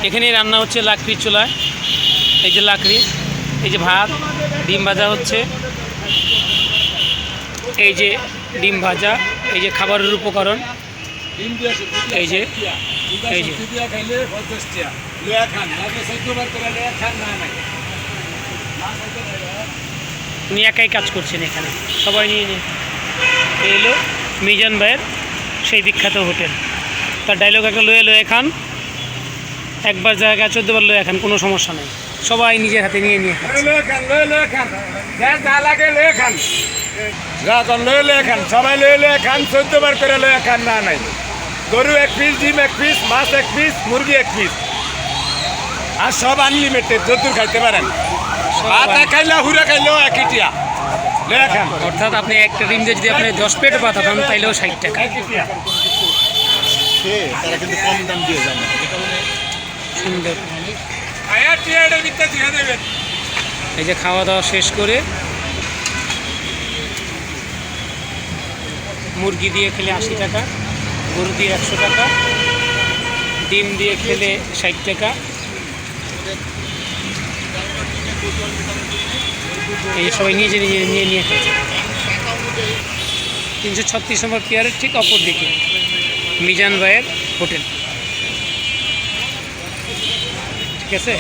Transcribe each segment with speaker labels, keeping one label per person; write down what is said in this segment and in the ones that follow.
Speaker 1: এখানে রান্না হচ্ছে লাকড়ির চুলায়। এই যে লাকড়ি, এই যে ভাত, ডিম ভাজা হচ্ছে, এই যে ডিম ভাজা, এই যে খাবারের উপকরণ, এই যে এই যে উনি একাই কাজ করছেন এখানে, সবাই নিয়ে নিয়ে। এই হলো মিজান ভাইয়ের সেই বিখ্যাত হোটেল। তার ডায়লগ একটা লয়ে খান, একবার জায়গা 14 বার লয়ে খান, কোনো সমস্যা নেই। সবাই নিজের হাতে নিয়ে নিয়ে
Speaker 2: সবাই লয়ে খান, 14 বার করে লয়ে খান। না নাই, গরু 1 পিস, ডিম 1 পিস, মাছ 1 পিস, মুরগি 1 পিস, আর সব আনলিমিটেড, যতদূর খাইতে পারেন। ভাত খাইলে হুরা খাইলেও একই টিয়া লয়ে খান।
Speaker 1: অর্থাৎ আপনি একটা ডিম দিয়ে যদি আপনি 10 প্লেট ভাত খান তাইলেও 60 টাকা।
Speaker 2: তারা কিন্তু কম দাম দিয়ে যান।
Speaker 1: সুন্দর। এই যে খাওয়া দাওয়া শেষ করে মুরগি দিয়ে খেলে 80 টাকা, গরু দিয়ে 100 টাকা, ডিম দিয়ে খেলে 60 টাকা। এই সবাই নিজে নিজে নিয়ে খেয়েছে। 336 নম্বর পিয়ারের ঠিক অপর দিকে মিজান ভাইয়ের হোটেল। ঠিক আছে,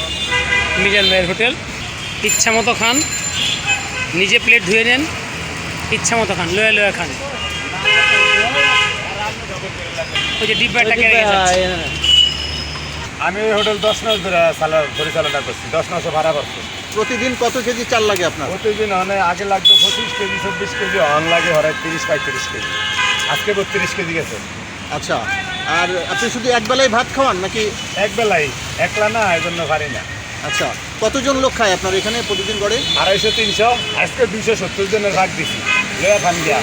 Speaker 1: মিজান ভাইয়ের হোটেল। ইচ্ছা মতো খান, নিজে প্লেট ধুয়ে নেন, ইচ্ছা মতো খান, লয়ে খান। ওই যে ডিব্বাটাকে
Speaker 2: আমি ওই হোটেল 10 মাস ধরে পরিচালনা করছি, 10 মাসে ভাড়া করছি।
Speaker 3: প্রতিদিন কত কেজি চাল লাগে আপনার?
Speaker 2: প্রতিদিন অনেক আগে লাগতো 25 কেজি 24 কেজি, অন লাগে হরাই 30-35 কেজি, আজকে 32 কেজি গেছে।
Speaker 3: আচ্ছা, আর আপনি শুধু একবেলাই ভাত খাওয়ান নাকি?
Speaker 2: এক বেলাই, একলা না, এই জন্য পারি না।
Speaker 3: আচ্ছা, কতজন লোক খায় আপনার এখানে প্রতিদিন গড়ে?
Speaker 2: 250-300, আজকে 270 জনের ভাগ দিছি, লয়ে খান দিয়া।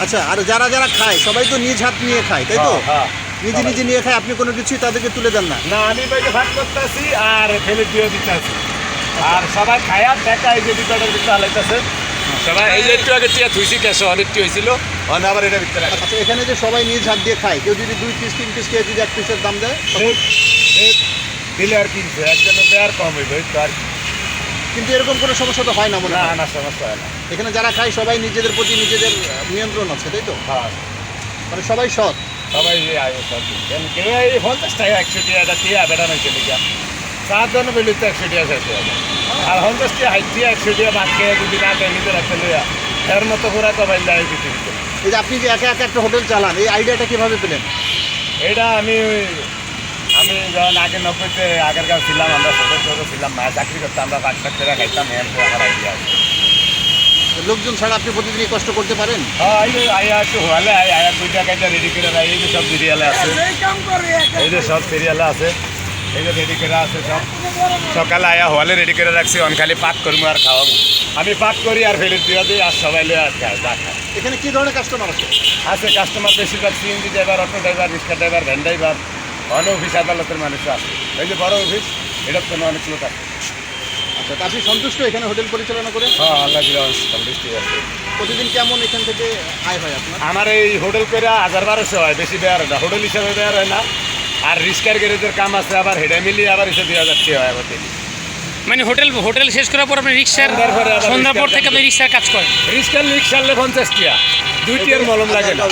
Speaker 3: আচ্ছা, আর যারা যারা খায় সবাই তো নিজ হাত নিয়ে খায়, তাই তো?
Speaker 2: হ্যাঁ,
Speaker 3: নিজে নিজে নিয়ে খায়, আপনি কোনো কিছুই তাদেরকে তুলে দেন না?
Speaker 2: না, আমি বাইরে ভাগ করতেছি আর ফেলে দিয়ে দিতেছি, আর সবাই খায়া দেখা এই যে ডিব্বাটার ভিতরে হালাইতেছে সবাই। এই যে একটু আগে টিয়া থুইছি, ক্যাশে অনেকটি হয়েছিল, অনেক আবার এটা ভিতরে।
Speaker 3: আচ্ছা, এখানে যে সবাই নিজ হাত দিয়ে খায়, কেউ যদি 2 পিস 3 পিস খেয়ে যদি 1 পিসের দাম দেয়
Speaker 2: দিলে আর কিনছে, একজনের আর কম হইবে তো আর।
Speaker 3: কিন্তু এরকম কোনো সমস্যা তো হয় না মনে হয়?
Speaker 2: না, সমস্যা হয় না।
Speaker 3: এখানে যারা খায় সবাই নিজেদের প্রতি নিজেদের নিয়ন্ত্রণ আছে, তাই তো?
Speaker 2: হ্যাঁ,
Speaker 3: মানে সবাই সৎ।
Speaker 2: সবাই আয় সব কেউ এই 50 টাকা 100 টাকা এটা টিয়া বেটা নয় চলে গিয়া 7 জন বেলি তো 100 টাকা চাইতে হবে, আর 50 টাকা হাইটিয়া 100 টাকা বাদ খেয়ে যদি না দেয় নিজের হাতে লইয়া এর মতো করে তো বাইল দেয় পৃথিবীতে।
Speaker 3: এই যে আপনি যে একা একা একটা হোটেল চালান, এই আইডিয়াটা কিভাবে পেলেন?
Speaker 2: এটা আমি যখন আগে 90-তে আগের গাঁও ছিলাম, আমরা ছোট ছিলাম, মায়ের চাকরি করতাম, আমরা 5 টাকা খাইতাম, এরপর আমার আইডিয়া আছে।
Speaker 3: লোকজন ছাড়া আপনি প্রতিদিনই কষ্ট করতে পারেন?
Speaker 2: হ্যাঁ, আয়া একটু হলে আয়া 2 টাকা রেডি করে রাখি। এই যে সব সিরিয়ালে আছে, এই যে সব সিরিয়ালে আছে, এই যে রেডি করে আছে সব। সকালে আয়া হলে রেডি করে রাখছি, অন খালি পাক করবো আর খাওয়াবো। আমি পাক করি আর ফেলে দিয়ে দিই, আর সবাই লয়ে আর খায়, যা খায়।
Speaker 3: এখানে কি ধরনের কাস্টমার আছে?
Speaker 2: কাস্টমার বেশিরভাগ সিএনজি ড্রাইভার, অটো ড্রাইভার, রিক্সা ড্রাইভার, ভ্যান ড্রাইভার, অনেক অফিস আদালতের মানুষ আছে। এই যে বড় অফিস, এটার জন্য অনেক লোক আছে।
Speaker 3: আচ্ছা, তা আপনি সন্তুষ্ট এখানে হোটেল পরিচালনা করে?
Speaker 2: হ্যাঁ, আল্লাহ সন্তুষ্টি আছে।
Speaker 3: প্রতিদিন কেমন এখান থেকে আয় হয় আপনার?
Speaker 2: আমার এই হোটেল করে 1000-1200 হয়, বেশি বেয়ার হয় না, হোটেল হিসাবে বেয়ার হয় না। আর রিক্সার গ্যারেজের কাম আছে, আবার হেডে মিলিয়ে আবার এসে 2000 টাকা হয় আবার ডেলি।
Speaker 1: মানে হোটেল শেষ করার পর আপনি রিক্সার সন্ধ্যার পর থেকে আপনি রিক্সার কাজ করেন?
Speaker 2: রিক্সারলে 50 টাকা, 2 টিয়ার মলম লাগে না।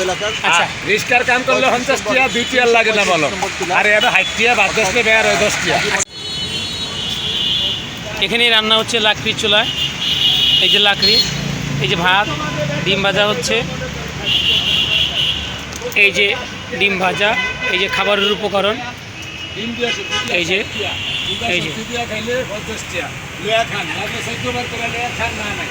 Speaker 1: আচ্ছা,
Speaker 2: রিক্সার কাম করলে 50 টাকা, 2 টিয়ার লাগে না মলম। আর এবার 60 টাকা বাদ দশলে বেয়ার হয় 10 টাকা।
Speaker 1: এখানে রান্না হচ্ছে লাকড়ির চুলায়। এই যে লাকড়ি, এই যে ভাত, ডিম ভাজা হচ্ছে, এই যে ডিম ভাজা, এই যে খাবারের উপকরণ, এই যে এই যে
Speaker 2: খাইলে 50 টাকা লয়া খান, 14 বার করে লয়া খান। না নাই,